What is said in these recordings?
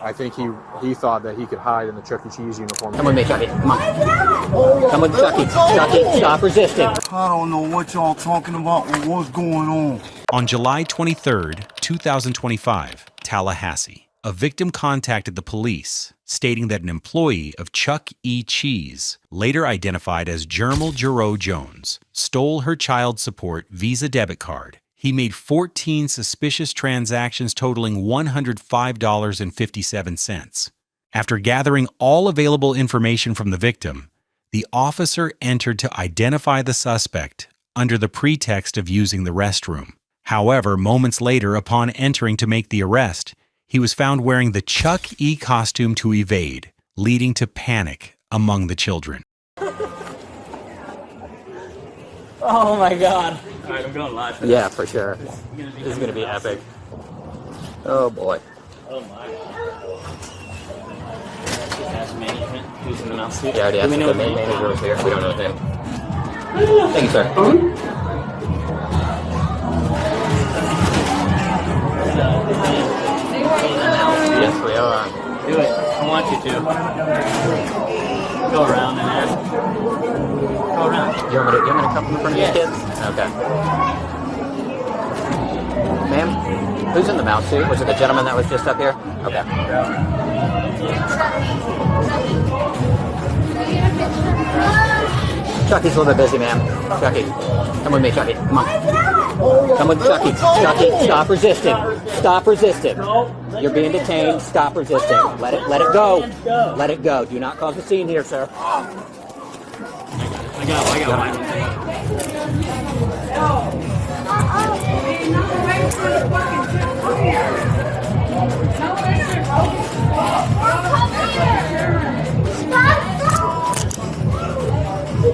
I think he thought that he could hide in the Chuck E. Cheese uniform. Come with me, Chuck E. Come on. Come with Chuck E. Chuck E, stop resisting. I don't know what y'all talking about or what's going on. On July 23rd, 2025, Tallahassee, a victim contacted the police, stating that an employee of Chuck E. Cheese, later identified as Jermel Jarreau Jones, stole her child support Visa debit card. He made 14 suspicious transactions totaling $105.57. After gathering all available information from the victim, the officer entered to identify the suspect under the pretext of using the restroom. However, moments later, upon entering to make the arrest, he was found wearing the Chuck E. costume to evade, leading to panic among the children. Oh my God. All right, I'm going live. Yeah, for sure. This is going to be epic. Oh boy. Oh my. Ask management who's in the mouse suit. Yeah, I already asked the main manager was here. We don't know his name. Thank you, sir. Yes, we are. Do it. I want you to. Go around and ask. Go around. You want me to come in front of these kids? Okay. Ma'am, who's in the mouse suit? Was it the gentleman that was just up here? Okay. Chucky's a little bit busy, ma'am. Chucky, come with me, Chucky. Come on. Come with Chucky. Chucky, stop resisting. Stop resisting. You're being detained. Stop resisting. Let it go. Let it go. Do not cause a scene here, sir. I got mine.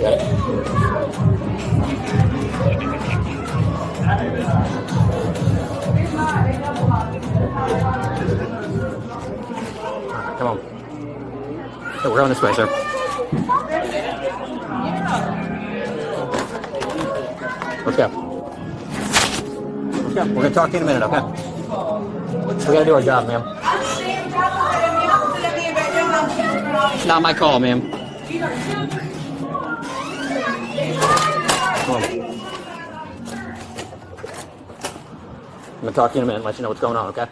Got it. Come on. So we're going this way, sir. Let's go. Let's go. We're going to talk to you in a minute, okay? We got to do our job, ma'am. It's not my call, ma'am. Come on. I'm going to talk to you in a minute and let you know what's going on, okay?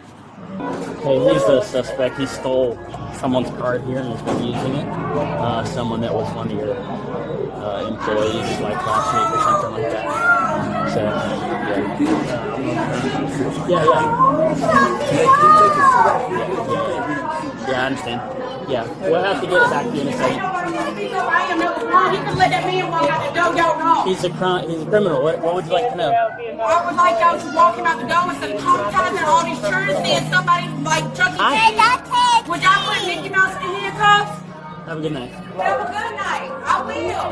Hey, he's the suspect. He stole someone's card here and has been using it. Someone that was one of your employees, like last week or something like that. So, yeah. Yeah, I understand. Yeah, we'll have to get it back to you in a second. He can let that man walk out the door, y'all know. He's a criminal. What would you like to know? I would like y'all to walk him out the door instead of traumatizing all these children, seeing somebody like Chuck E. Cheese. Would y'all put Mickey Mouse in handcuffs? Have a good night. Have a good night. I will.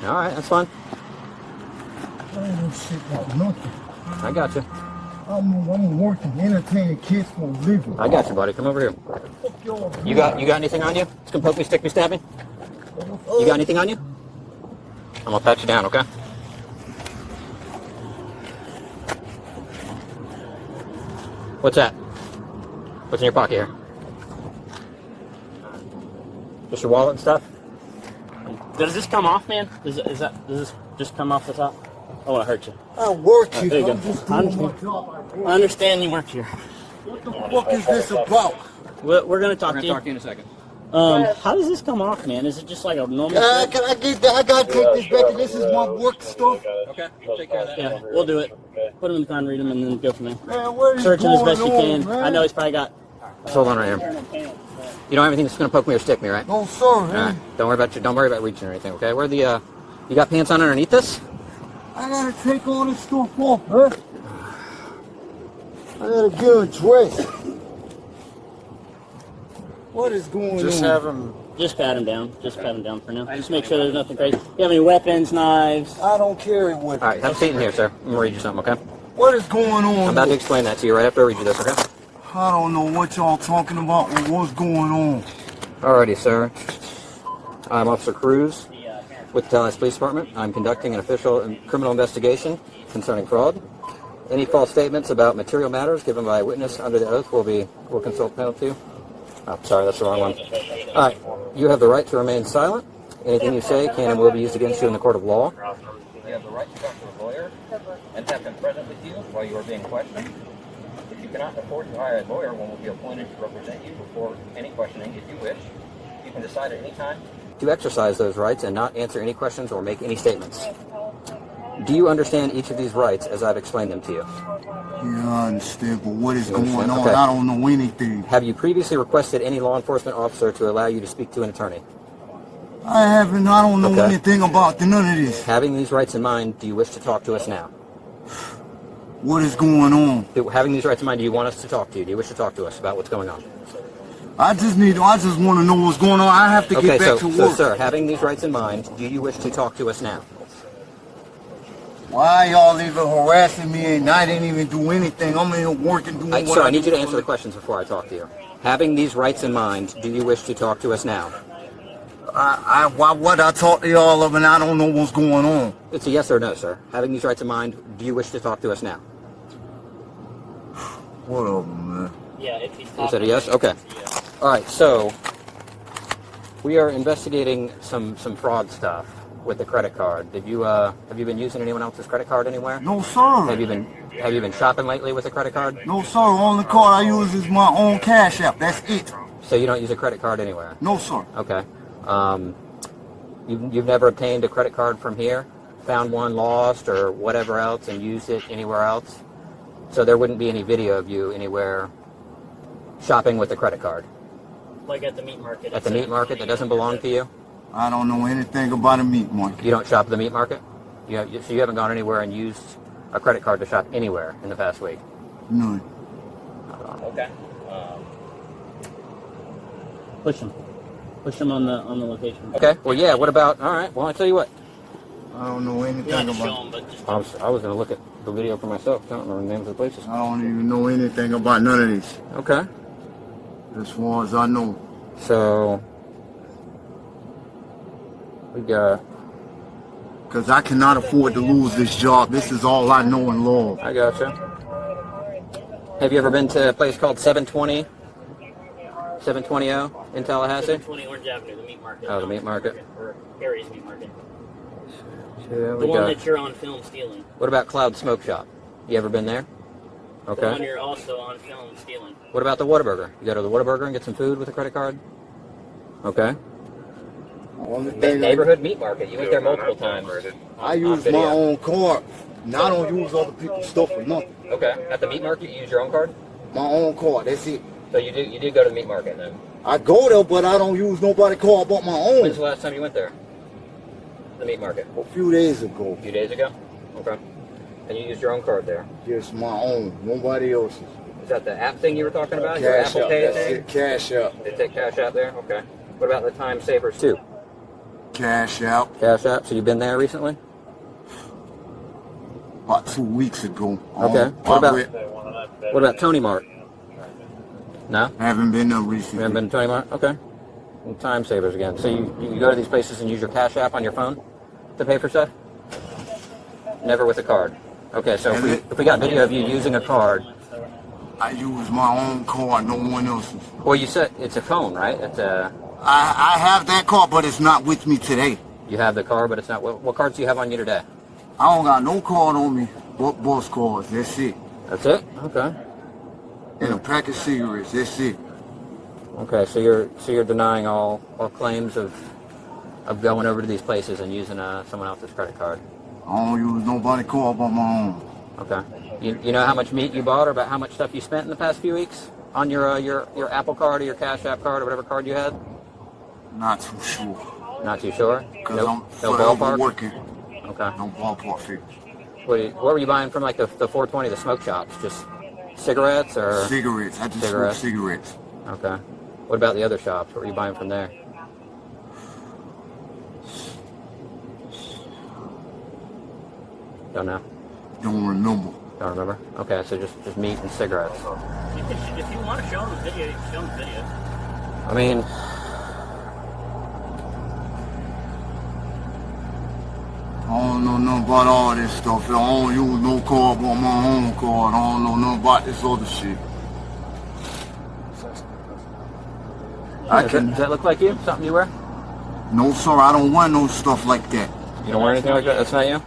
All right, that's fine. I ain't no shit about nothing. I got you. I'm working, entertaining kids for a living. I got you, buddy. Come over here. You got anything on you? Just gonna poke me, stick me, stab me? You got anything on you? I'm gonna pat you down, okay? What's that? What's in your pocket here? Just your wallet and stuff? Does this come off, man? Does this just come off the top? I want to hurt you. I work here. There you I'm go. just I doing my understand. job. I understand you work here. What the fuck is this about? We're gonna talk We're to gonna you. talk to you in a second. How does this come off, man? Is it just like a normal? Can I get that? I gotta take this back. This is my work stuff. Okay, we'll take care of that. Yeah, we'll do it. Put him in the car and read him, and then go from there. Man, what is Search him as best you going can. on, man? I know he's probably got. Just hold on right here. You don't have anything that's gonna poke me or stick me, right? No, sir, All man. right. Don't worry about reaching or anything, okay? Where the you got pants on underneath this? I gotta take all this stuff off, huh? I gotta get a dress. What is going on? Just pat him down. Just pat him down for now. Just make sure there's nothing crazy. You have any weapons, knives? I don't carry with me. All right, have a seat in here, sir. I'm gonna read you something, okay? What is going on? I'm about to explain that to you right after I read you this, okay? I don't know what y'all talking about or what's going on. Alrighty, sir. I'm Officer Cruz with the Tallahassee Police Department. I'm conducting an official criminal investigation concerning fraud. Any false statements about material matters given by a witness under the oath will consult penalty. Oh, sorry, that's the wrong one. All right, you have the right to remain silent. Anything you say can and will be used against you in the court of law. You have the right to talk to a lawyer and have him present with you while you are being questioned. If you cannot afford to hire a lawyer, one will be appointed to represent you before any questioning if you wish. You can decide at any time to exercise those rights and not answer any questions or make any statements. Do you understand each of these rights as I've explained them to you? Yeah, I understand, but what is going on? Okay. I don't know anything. Have you previously requested any law enforcement officer to allow you to speak to an attorney? I haven't. I don't know Okay. anything about none of this. Having these rights in mind, do you wish to talk to us now? What is going on? Having these rights in mind, do you want us to talk to you? Do you wish to talk to us about what's going on? I just want to know what's going on. I have to get back to work. So, sir, having these rights in mind, do you wish to talk to us now? Why y'all even harassing me and I didn't even do anything? I'm in here working, doing what Sir, I do need you to for answer the living. questions before I talk to you. Having these rights in mind, do you wish to talk to us now? Why would I talk to y'all of and I don't know what's going on? It's a yes or no, sir. Having these rights in mind, do you wish to talk to us now? Whatever, man. Yeah, if he's You said a yes? Okay. All right, so we are investigating some fraud stuff with the credit card. Have you been using anyone else's credit card anywhere? No, sir. Have you been shopping lately with a credit card? No, sir. Only card I use is my own Cash App. That's it. So you don't use a credit card anywhere? No, sir. Okay. You've never obtained a credit card from here, found one lost or whatever else, and used it anywhere else? So there wouldn't be any video of you anywhere shopping with a credit card? like at the meat market. At the meat market that doesn't belong to you? I don't know anything about a meat market. You don't shop at the meat market? So you haven't gone anywhere and used a credit card to shop anywhere in the past week? None. Okay. Push him on the location. Okay. Well, yeah. What about? All right. Well, I tell you what. I don't know You anything don't have to show about. him, but just I was going to look at the video for myself. I don't remember the names of the places. I don't even know anything about none of this. Okay. As far as I know. So we got. Because I cannot afford to lose this job. This is all I know in law. I gotcha. Have you ever been to a place called 720 in Tallahassee? 720 Orange Avenue, the meat market. Oh, the meat market. Or Harry's meat market. Yeah, The one that you're on film stealing. What about Cloud Smoke Shop? You ever been there? The one Okay. you're also on film stealing. What about the Whataburger? You go to the Whataburger and get some food with a credit card? Okay. Neighborhood meat market. You went there multiple times. I use video. my own card. Now I don't use other people's stuff or nothing. Okay. At the meat market, you use your own card? My own card. That's it. So you do go to the meat market then? I go there, but I don't use nobody's card but my own. When's the last time you went there? The meat market? A few days ago. A few days ago? Okay. And you used your own card there? Just my own. Nobody else's. Is that the app thing you were talking about? Your Cash Apple App. Pay That's thing? it. Cash App. They take Cash App there? Okay. What about the Time Savers too? Cash App. Cash App. So you've been there recently? About 2 weeks ago. Okay. What about Tony Mart? No? I haven't been there You recently. haven't been to Tony Mart? Okay. And Time Savers again. So you go to these places and use your Cash App on your phone to pay for stuff? Never with a card. Okay, so if we got video of you using a card. I use my own card, no one else's. Well, you said it's a phone, right? It's a. I have that card, but it's not with me today. You have the card, but it's not. What cards do you have on you today? I don't got no card on me, but boss cards. That's it. That's it? Okay. And a pack of cigarettes. That's it. Okay, so you're denying all claims of going over to these places and using someone else's credit card. I don't use nobody's card but my own. Okay. You know how much meat you bought or about how much stuff you spent in the past few weeks on your Apple card or your Cash App card or whatever card you had? Not too sure. Not too sure? Because No I'm ballpark? working. Okay. No ballpark figures. What were you buying from like the 420, the smoke shops? Just cigarettes or? Cigarettes. I just smoke Cigarettes. cigarettes. Okay. What about the other shops? What were you buying from there? Don't know. Don't remember. Don't remember? Okay, so just meat and cigarettes. If you want to show him the video, you can show him the video. I mean, I don't know nothing about all this stuff. I don't use no card but my own card. I don't know nothing about this other shit. Does that look like you? Something you wear? No, sir, I don't wear no stuff like that. You don't wear anything like that? That's not you?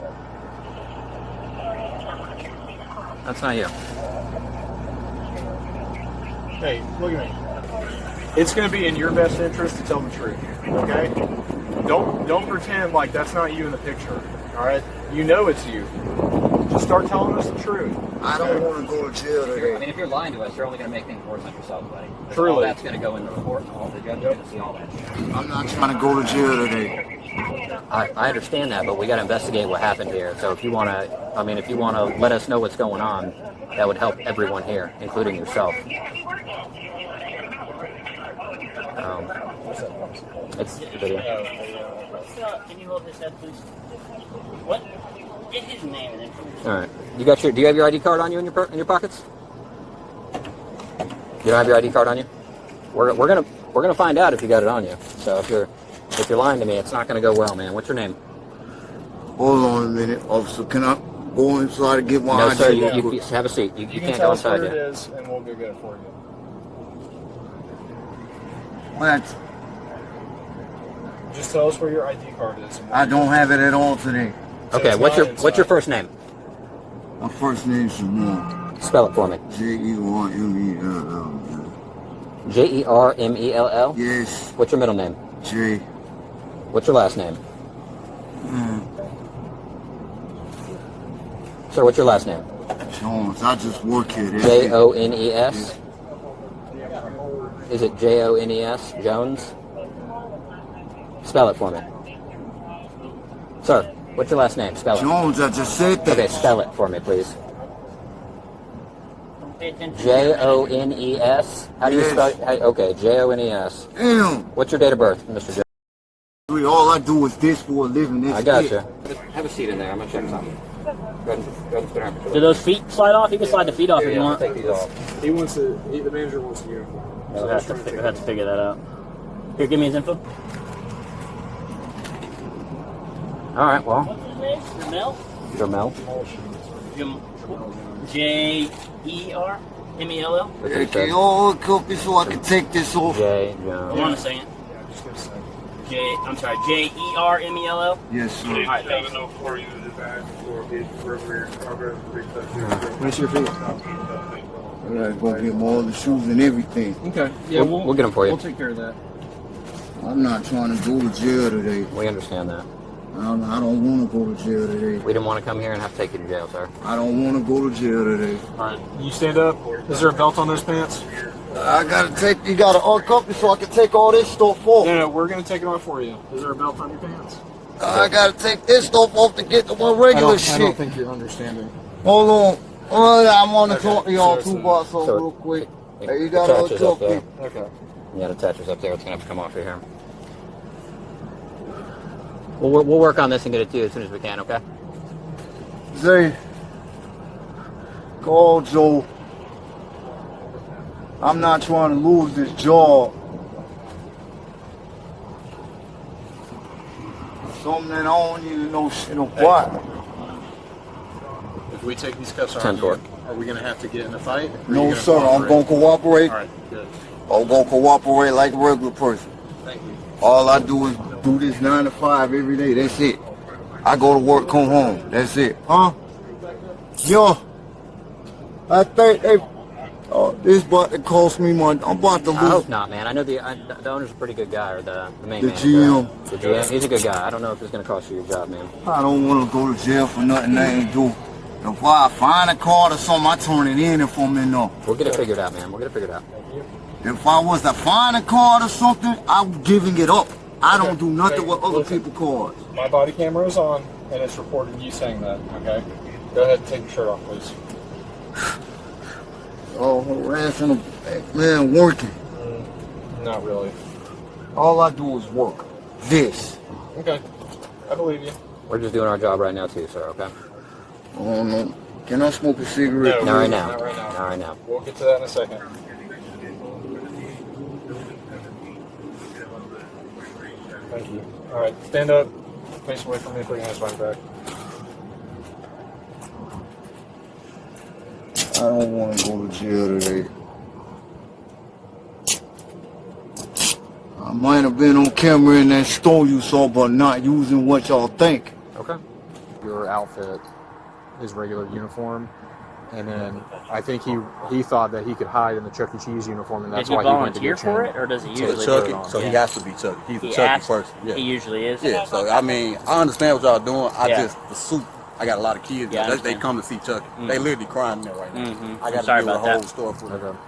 That's not you. Hey, look at me. It's going to be in your best interest to tell the truth, okay? Don't pretend like that's not you in the picture, all right? You know it's you. Just start telling us the truth. I don't want to go to jail today. I mean, if you're lying to us, you're only going to make things worse on yourself, buddy. Truly. All that's going to go in the report, and all the judge is going to see all that shit. I'm not trying to go to jail today. I understand that, but we got to investigate what happened here. So if you want to, if you want to let us know what's going on, that would help everyone here, including yourself. It's the video. Can you hold his head, please? What? Get his name and information. All right. Do you have your ID card on you in your pockets? You don't have your ID card on you? We're gonna find out if you got it on you. So if you're lying to me, it's not gonna go well, man. What's your name? Hold on a minute, officer. Can I go inside and get my No, ID? sir. You have a seat. You can't tell go us inside where it yet. is, and we'll go get it for you. What? Just tell us where your ID card is. And I don't have it at all today. Okay. What's your first name? My first name's Jermel. Spell it for me. Jermell. Jermell. Yes. What's your middle name? J. What's your last name? Sir, what's your last name? Jones. I just work here. Jones? Is it Jones? Jones? Spell it for me. Sir, what's your last name? Spell it. Jones, I just said that. Okay, spell it for me, please. Pay attention. Jones? How do you spell it? Okay, Jones. Damn. What's your date of birth, Mr. Jones? All I do is this for a living. That's I got it. you. Have a seat in there. I'm going to check something. Go ahead and sit down. Do those feet slide off? You can slide the feet off if you want. Take these off. The manager wants the uniform. We'll have to figure that out. Here, give me his info. All right, well. What's his name? Jermel. Jermell? Hey, can you all copy so I can take this off? J. Hold on a second. Jermell? Yes, sir. All right, thanks. Where's your feet? I gotta go get my other shoes and everything. Okay. Yeah, We'll get them for you. We'll take care of that. I'm not trying to go to jail today. We understand that. I don't want to go to jail today. We didn't want to come here and have to take you to jail, sir. I don't want to go to jail today. All right. You stand up. Is there a belt on those pants? You gotta uncuff me so I can take all this stuff off. No, we're going to take it off for you. Is there a belt on your pants? I gotta take this stuff off to get to my regular I shit. don't think you're understanding. Hold on. I'm on to talk to y'all too about something real quick. Hey, you gotta Attach yours up uncuff me. there. Okay. You got attachers up there. It's going to have to come off your hair. We'll work on this and get it to you as soon as we can, okay? Zay, call Joe. I'm not trying to lose this job. Something that I don't even know shit about. If we take these cuffs off, 10-4. are we going to have to get in a fight? Or are you No, gonna sir, I'm cooperate? gonna cooperate. All right, good. I'm gonna cooperate like a regular person. Thank you. All I do is do this 9 to 5 every day. That's it. I go to work, come home. That's it. Huh? Yo, I think this about to cost me money. I'm about to lose. I hope not, man. I know the owner's a pretty good guy, or the main The manager. GM. The GM. He's a good guy. I don't know if it's going to cost you your job, man. I don't want to go to jail for nothing I ain't do. If I find a card or something, I turn it in if I'm in there. We'll get it figured out, man. We'll get it figured out. If I was to find a card or something, I'm giving it up. I don't do nothing with other people's cards. My body camera is on, and it's recording you saying that, okay? Go ahead and take your shirt off, please. Oh, harassing a man working. Not really. All I do is work. This. Okay. I believe you. We're just doing our job right now, too, sir, okay? Oh no. Can I smoke a cigarette? Not right now. Not right now. Not right now. We'll get to that in a second. Thank you. All right, stand up. Face away from me. Put your hands behind your back. don't want to go to jail today. I might have been on camera in that store you saw, but not using what y'all think. Okay. Your outfit, his regular uniform, and then I think he thought that he could hide in the Chuck E. Cheese uniform, and that's Did he why he went to volunteer get for changed. it, or does he So usually Chuck do E, it on? so he Yeah. has to be Chuck E. He's He a Chuck E asked- person. Yeah. He usually is. Yeah, so I mean, I understand what y'all doing. I Yeah. just, the suit, I got a lot of kids. Yeah, I they understand. come to see Chuck E. They literally crying there right now. Mhm. I got to Sorry do a about whole that. store for them. Okay.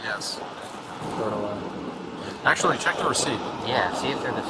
Yes. Throw it away. Actually, check the receipt. Yeah, see if they're the